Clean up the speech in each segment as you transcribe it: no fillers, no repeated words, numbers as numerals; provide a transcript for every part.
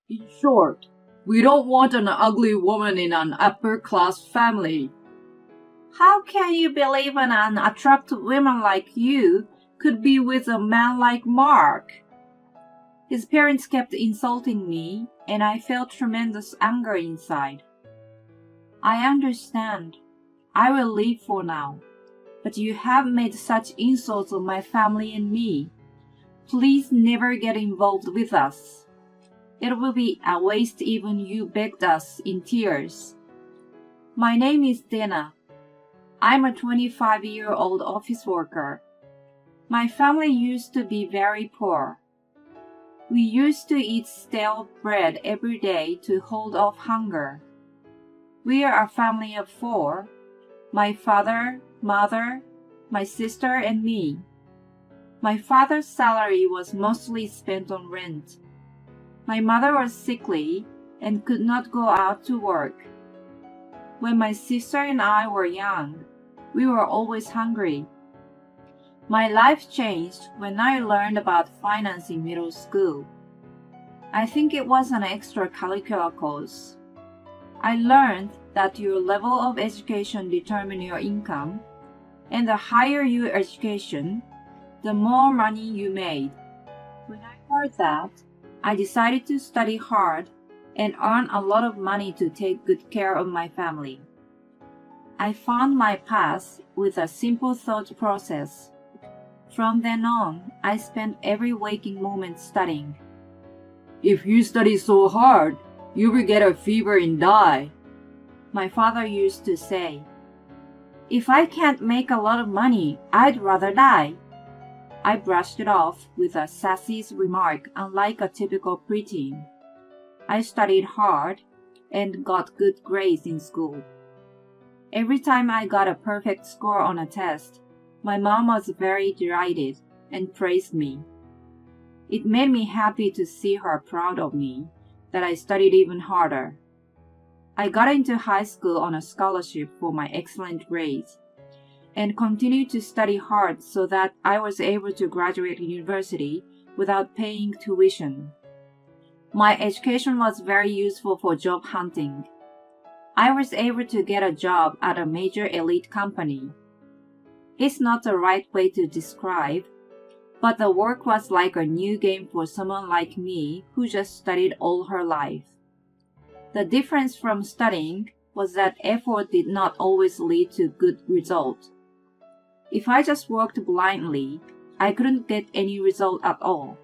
In short, we don't want an ugly woman in an upper-class family. How can you believe an unattractive woman like you could be with a man like Mark? His parents kept insulting me, and I felt tremendous anger inside. I understand. I will leave for now. But you have made such insults on my family and me. Please never get involved with us. It will be a waste even you begged us in tears. My name is Dana. I'm a 25-year-old office worker. My family used to be very poor. We used to eat stale bread every day to hold off hunger. We are a family of 4. My father, mother, my sister, and me. My father's salary was mostly spent on rent. My mother was sickly and could not go out to work. When my sister and I were young, we were always hungry. My life changed when I learned about finance in middle school. I think it was an extracurricular course. I learned that your level of education determines your income, and the higher your education, the more money you made. When I heard that, I decided to study hard and earn a lot of money to take good care of my family. I found my path with a simple thought process. From then on, I spent every waking moment studying. If you study so hard, you will get a fever and die, my father used to say. If I can't make a lot of money, I'd rather die. I brushed it off with a sassy remark, unlike a typical preteen. I studied hard and got good grades in school. Every time I got a perfect score on a test, my mom was very delighted and praised me. It made me happy to see her proud of me, that I studied even harder. I got into high school on a scholarship for my excellent grades, and continued to study hard so that I was able to graduate university without paying tuition. My education was very useful for job hunting. I was able to get a job at a major elite company. It's not the right way to describe, but the work was like a new game for someone like me who just studied all her life. The difference from studying was that effort did not always lead to good results. If I just worked blindly, I couldn't get any result at all.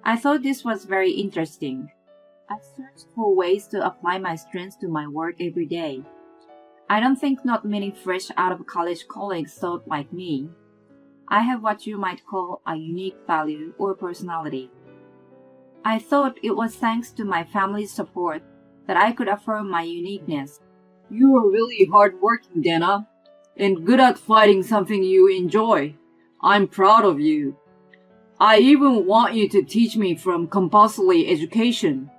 I thought this was very interesting. I searched for ways to apply my strengths to my work every day. I don't think not many fresh out of college colleagues thought like me. I have what you might call a unique value or personality. I thought it was thanks to my family's support that I could affirm my uniqueness. You are really hardworking, Dana, and good at finding something you enjoy. I'm proud of you. I even want you to teach me from compulsory education.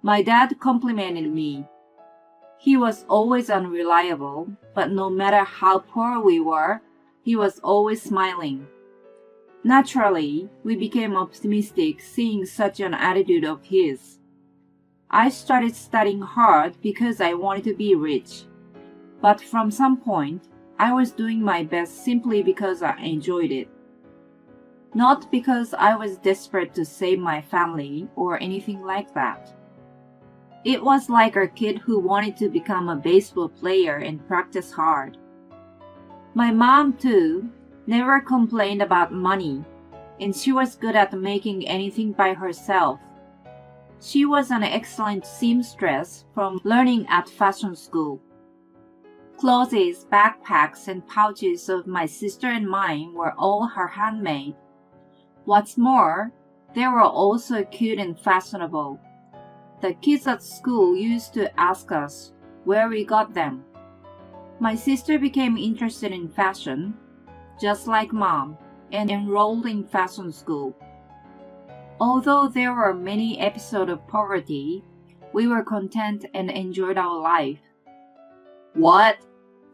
My dad complimented me. He was always unreliable, but no matter how poor we were, he was always smiling. Naturally, we became optimistic seeing such an attitude of his. I started studying hard because I wanted to be rich. But from some point, I was doing my best simply because I enjoyed it. Not because I was desperate to save my family or anything like that. It was like a kid who wanted to become a baseball player and practice hard. My mom, too, never complained about money, and she was good at making anything by herself. She was an excellent seamstress from learning at fashion school. Clothes, backpacks, and pouches of my sister and mine were all her handmade. What's more, they were also cute and fashionable. The kids at school used to ask us where we got them. My sister became interested in fashion, just like mom, and enrolled in fashion school. Although there were many episodes of poverty, we were content and enjoyed our life. What?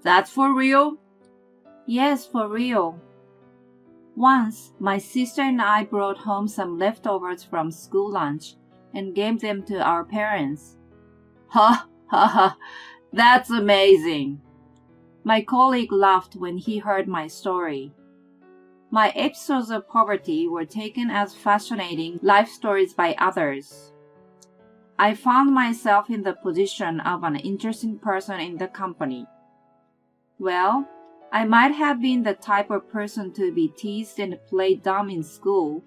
That's for real? Yes, for real. Once, my sister and I brought home some leftovers from school lunch and gave them to our parents. Ha ha ha, that's amazing. My colleague laughed when he heard my story. My episodes of poverty were taken as fascinating life stories by others. I found myself in the position of an interesting person in the company. Well, I might have been the type of person to be teased and played dumb in school.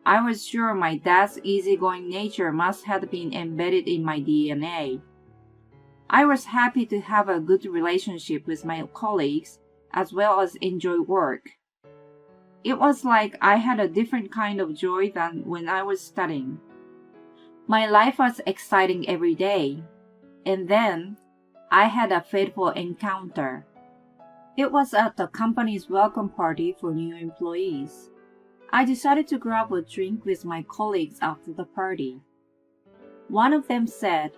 I was sure my dad's easygoing nature must have been embedded in my DNA. I was happy to have a good relationship with my colleagues as well as enjoy work. It was like I had a different kind of joy than when I was studying. My life was exciting every day, and then I had a fateful encounter. It was at the company's welcome party for new employees. I decided to grab a drink with my colleagues after the party. One of them said,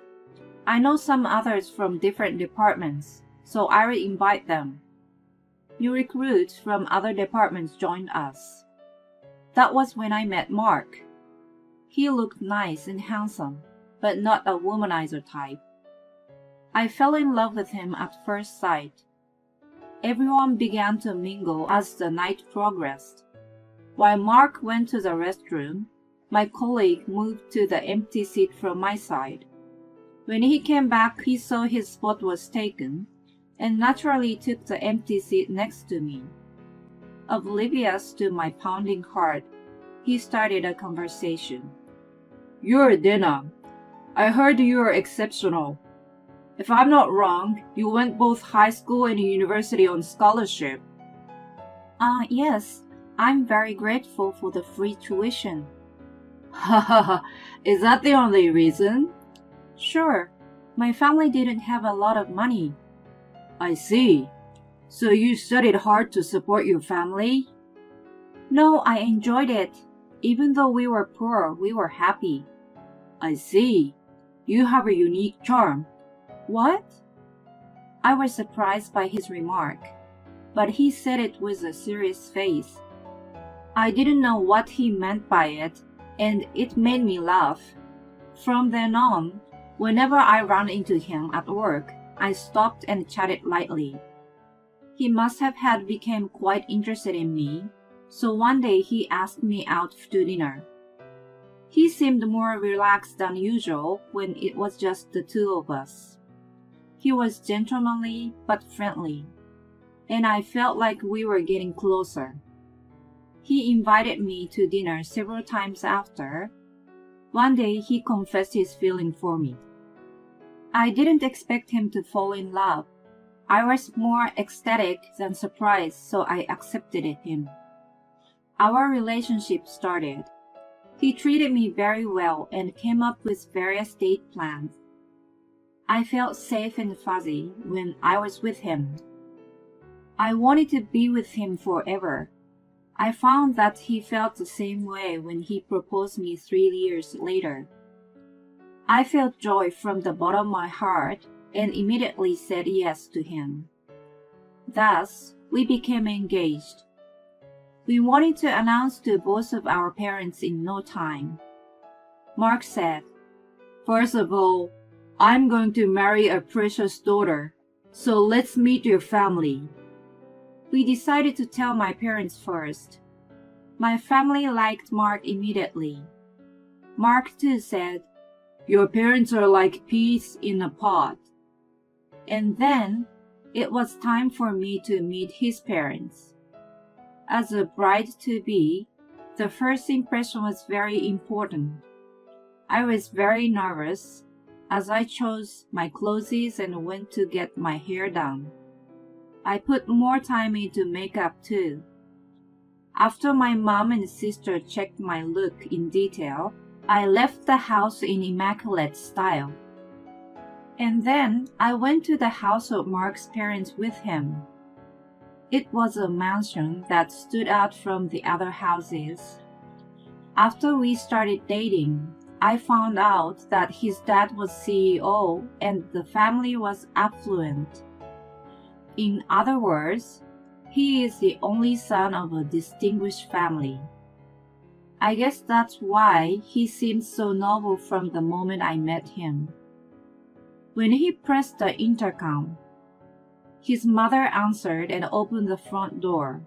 "I know some others from different departments, so I will invite them." New recruits from other departments joined us. That was when I met Mark. He looked nice and handsome, but not a womanizer type. I fell in love with him at first sight. Everyone began to mingle as the night progressed. While Mark went to the restroom, my colleague moved to the empty seat from my side. When he came back, he saw his spot was taken, and naturally took the empty seat next to me. Oblivious to my pounding heart, he started a conversation. "You're Dina. I heard you're exceptional. If I'm not wrong, you went both high school and university on scholarship." Yes, I'm very grateful for the free tuition." Ha ha ha, is that the only reason? "Sure, my family didn't have a lot of money." I see. So you studied hard to support your family? "No, I enjoyed it. Even though we were poor, we were happy." I see. You have a unique charm. "What?" I was surprised by his remark, but he said it with a serious face. I didn't know what he meant by it, and it made me laugh. From then on, whenever I ran into him at work, I stopped and chatted lightly. He must have had become quite interested in me, so one day he asked me out to dinner. He seemed more relaxed than usual when it was just the two of us. He was gentlemanly but friendly, and I felt like we were getting closer. He invited me to dinner several times after. One day he confessed his feeling for me. I didn't expect him to fall in love. I was more ecstatic than surprised, so I accepted him. Our relationship started. He treated me very well and came up with various date plans. I felt safe and fuzzy when I was with him. I wanted to be with him forever. I found that he felt the same way when he proposed me 3 years later. I felt joy from the bottom of my heart and immediately said yes to him. Thus, we became engaged. We wanted to announce to both of our parents in no time. Mark said, "First of all, I'm going to marry a precious daughter, so let's meet your family." We decided to tell my parents first. My family liked Mark immediately. Mark too said, "Your parents are like peas in a pod." And then it was time for me to meet his parents. As a bride-to-be, the first impression was very important. I was very nervous as I chose my clothes and went to get my hair done. I put more time into makeup too. After my mom and sister checked my look in detail, I left the house in immaculate style. And then I went to the house of Mark's parents with him. It was a mansion that stood out from the other houses. After we started dating, I found out that his dad was CEO and the family was affluent. In other words, he is the only son of a distinguished family. I guess that's why he seemed so noble from the moment I met him. When he pressed the intercom, his mother answered and opened the front door.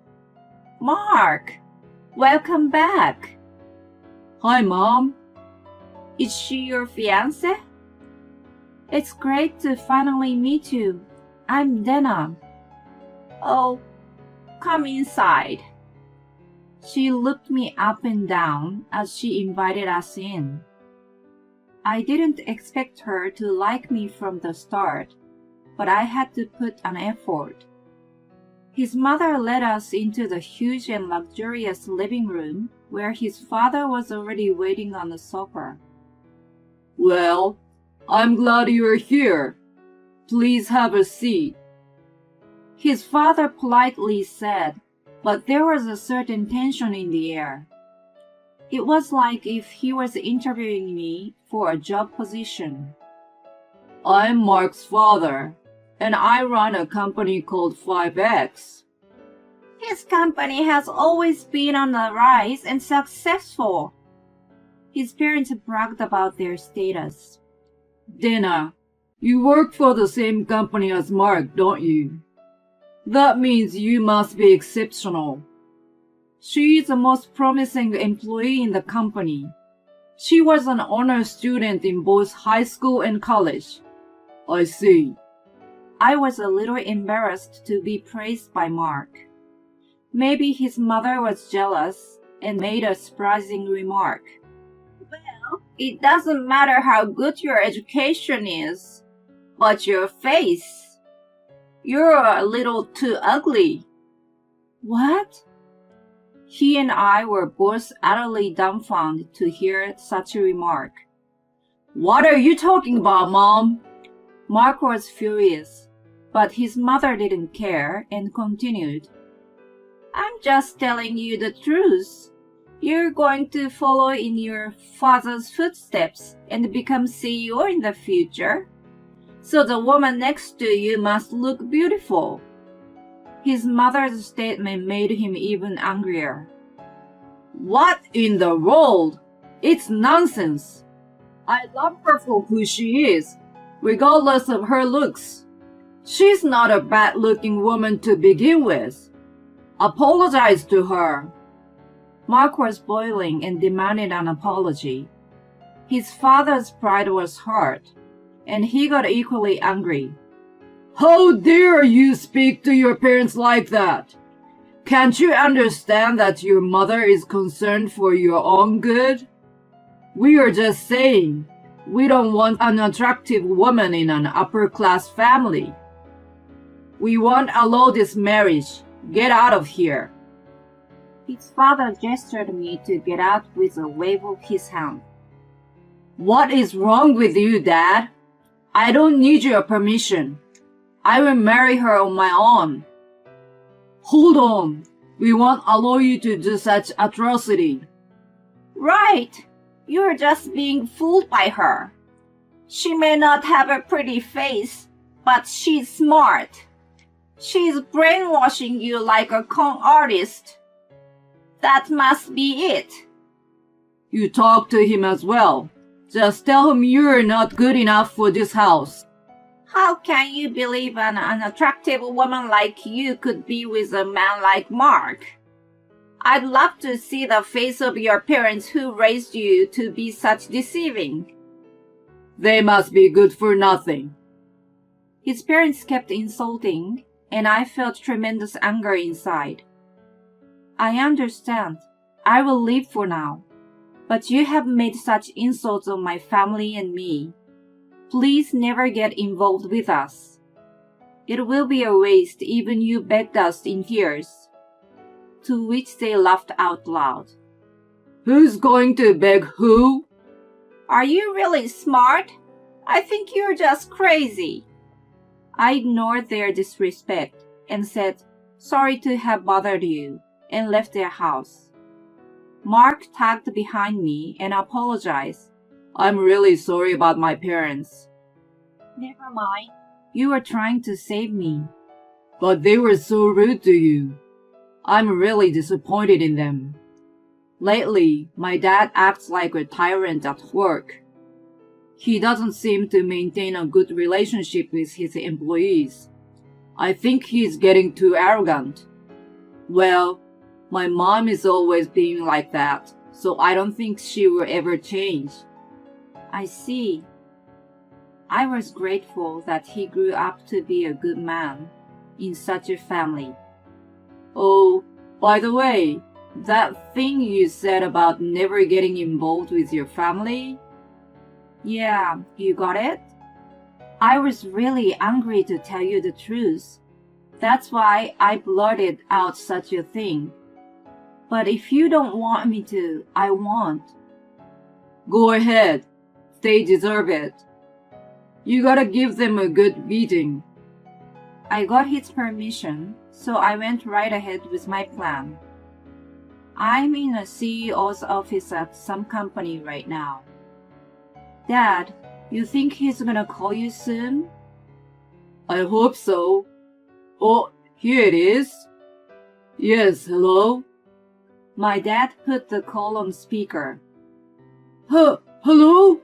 "Mark, welcome back." Hi, Mom. "Is she your fiancé?" "It's great to finally meet you. I'm Dana." "Oh, come inside." She looked me up and down as she invited us in. I didn't expect her to like me from the start, but I had to put an effort. His mother led us into the huge and luxurious living room where his father was already waiting on the sofa. Well, I'm glad you're here. Please have a seat. His father politely said, but there was a certain tension in the air. It was like if he was interviewing me for a job position. I'm Mark's father, and I run a company called 5X. His company has always been on the rise and successful. His parents bragged about their status. Dana, you work for the same company as Mark, don't you? That means you must be exceptional. She is the most promising employee in the company. She was an honor student in both high school and college. I see. I was a little embarrassed to be praised by Mark. Maybe his mother was jealous and made a surprising remark. "Well, it doesn't matter how good your education is, but your face. You're a little too ugly." What? He and I were both utterly dumbfounded to hear such a remark. What are you talking about, Mom? Mark was furious, but his mother didn't care and continued. "I'm just telling you the truth. You're going to follow in your father's footsteps and become CEO in the future. So the woman next to you must look beautiful." His mother's statement made him even angrier. What in the world? It's nonsense. I love her for who she is, regardless of her looks. She's not a bad-looking woman to begin with. Apologize to her. Mark was boiling and demanded an apology. His father's pride was hurt, and he got equally angry. How dare you speak to your parents like that? Can't you understand that your mother is concerned for your own good? We are just saying, we don't want an attractive woman in an upper-class family. We won't allow this marriage. Get out of here. His father gestured me to get out with a wave of his hand. What is wrong with you, Dad? I don't need your permission. I will marry her on my own. Hold on. We won't allow you to do such atrocity. Right. You're just being fooled by her. She may not have a pretty face, but she's smart. She's brainwashing you like a con artist. That must be it. You talk to him as well. Just tell him you're not good enough for this house. How can you believe an attractive woman like you could be with a man like Mark? I'd love to see the face of your parents who raised you to be such deceiving. They must be good for nothing. His parents kept insulting, and I felt tremendous anger inside. I understand. I will leave for now. But you have made such insults on my family and me. Please never get involved with us. It will be a waste even you begged us in tears. To which they laughed out loud. Who's going to beg who? Are you really smart? I think you're just crazy. I ignored their disrespect and said, "Sorry to have bothered you," and left their house. Mark tagged behind me and apologized. I'm really sorry about my parents. Never mind. You were trying to save me. But they were so rude to you. I'm really disappointed in them. Lately, my dad acts like a tyrant at work. He doesn't seem to maintain a good relationship with his employees. I think he's getting too arrogant. Well, my mom is always being like that, so I don't think she will ever change. I see. I was grateful that he grew up to be a good man in such a family. Oh, by the way, that thing you said about never getting involved with your family? Yeah, you got it? I was really angry, to tell you the truth. That's why I blurted out such a thing. But if you don't want me to, I won't. Go ahead. They deserve it. You gotta give them a good beating. I got his permission, so I went right ahead with my plan. I'm in a CEO's office at some company right now. Dad, you think he's gonna call you soon? I hope so. Oh, here it is. Yes, hello? My dad put the call on speaker. Hello?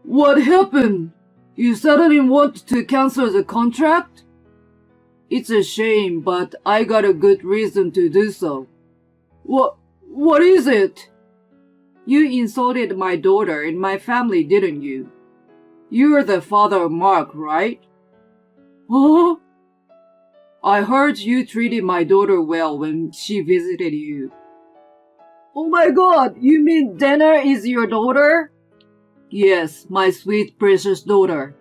What happened? You suddenly want to cancel the contract? It's a shame, but I got a good reason to do so. What is it? You insulted my daughter and my family, didn't you? You're the father of Mark, right? Huh? I heard you treated my daughter well when she visited you. Oh my god, you mean Dana is your daughter? Yes, my sweet precious daughter.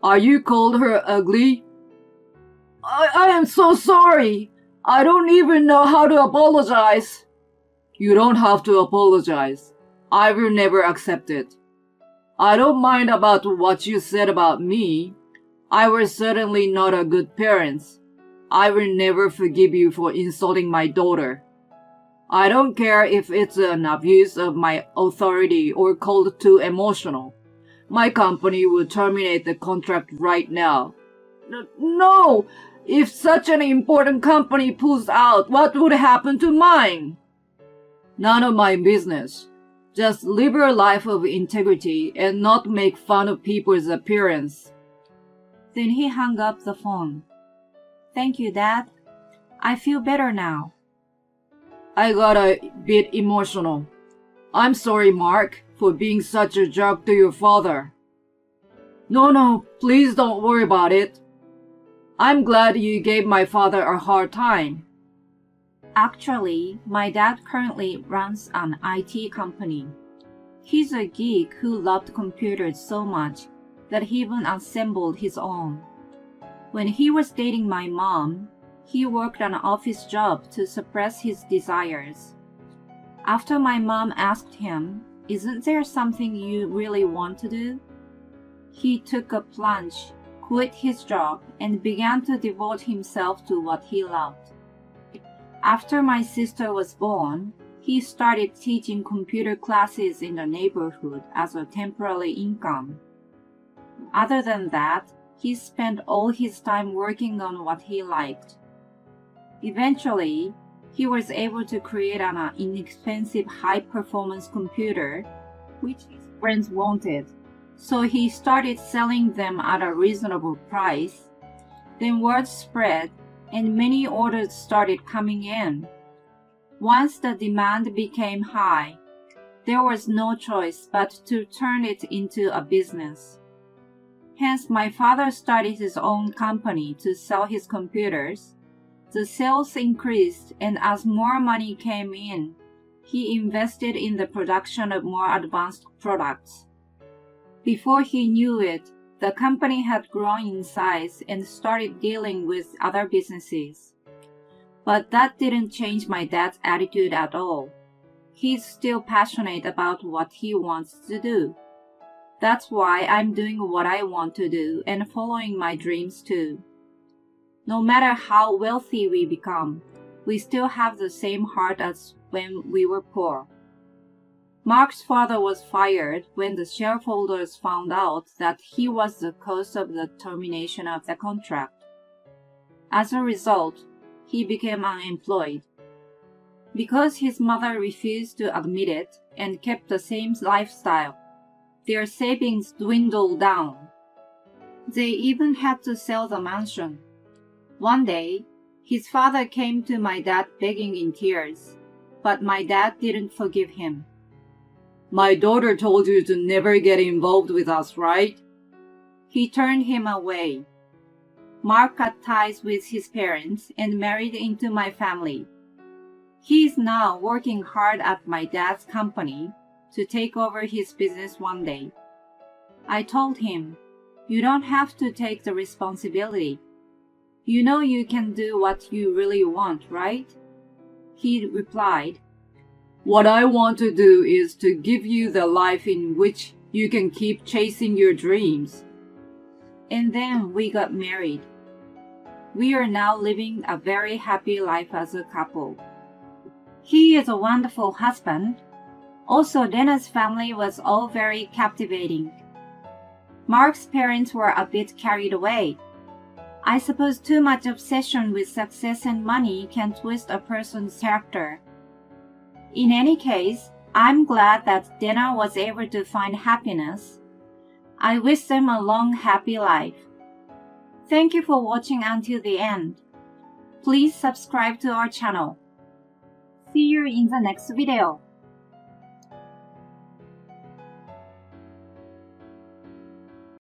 Are you called her ugly? I am so sorry. I don't even know how to apologize. You don't have to apologize. I will never accept it. I don't mind about what you said about me. I was certainly not a good parent. I will never forgive you for insulting my daughter. I don't care if it's an abuse of my authority or called too emotional. My company will terminate the contract right now. No! If such an important company pulls out, what would happen to mine? None of my business. Just live your life of integrity and not make fun of people's appearance. Then he hung up the phone. Thank you, Dad. I feel better now. I got a bit emotional. I'm sorry, Mark, for being such a jerk to your father. No, please don't worry about it. I'm glad you gave my father a hard time. Actually, my dad currently runs an IT company. He's a geek who loved computers so much that he even assembled his own. When he was dating my mom, he worked an office job to suppress his desires. After my mom asked him, "Isn't there something you really want to do?" he took a plunge, quit his job, and began to devote himself to what he loved. After my sister was born, he started teaching computer classes in the neighborhood as a temporary income. Other than that, he spent all his time working on what he liked. Eventually, he was able to create an inexpensive high-performance computer, which his friends wanted. So he started selling them at a reasonable price. Then word spread, and many orders started coming in. Once the demand became high, there was no choice but to turn it into a business. Hence, my father started his own company to sell his computers. The sales increased, and as more money came in, he invested in the production of more advanced products. Before he knew it, the company had grown in size and started dealing with other businesses. But that didn't change my dad's attitude at all. He's still passionate about what he wants to do. That's why I'm doing what I want to do and following my dreams too. No matter how wealthy we become, we still have the same heart as when we were poor. Mark's father was fired when the shareholders found out that he was the cause of the termination of the contract. As a result, he became unemployed. Because his mother refused to admit it and kept the same lifestyle, their savings dwindled down. They even had to sell the mansion. One day, his father came to my dad begging in tears, but my dad didn't forgive him. My daughter told you to never get involved with us, right? He turned him away. Mark cut ties with his parents and married into my family. He is now working hard at my dad's company to take over his business one day. I told him, "You don't have to take the responsibility. You know you can do what you really want, right?" He replied, "What I want to do is to give you the life in which you can keep chasing your dreams." And then we got married. We are now living a very happy life as a couple. He is a wonderful husband. Also, Dana's family was all very captivating. Mark's parents were a bit carried away. I suppose too much obsession with success and money can twist a person's character. In any case, I'm glad that Dana was able to find happiness. I wish them a long, happy life. Thank you for watching until the end. Please subscribe to our channel. See you in the next video.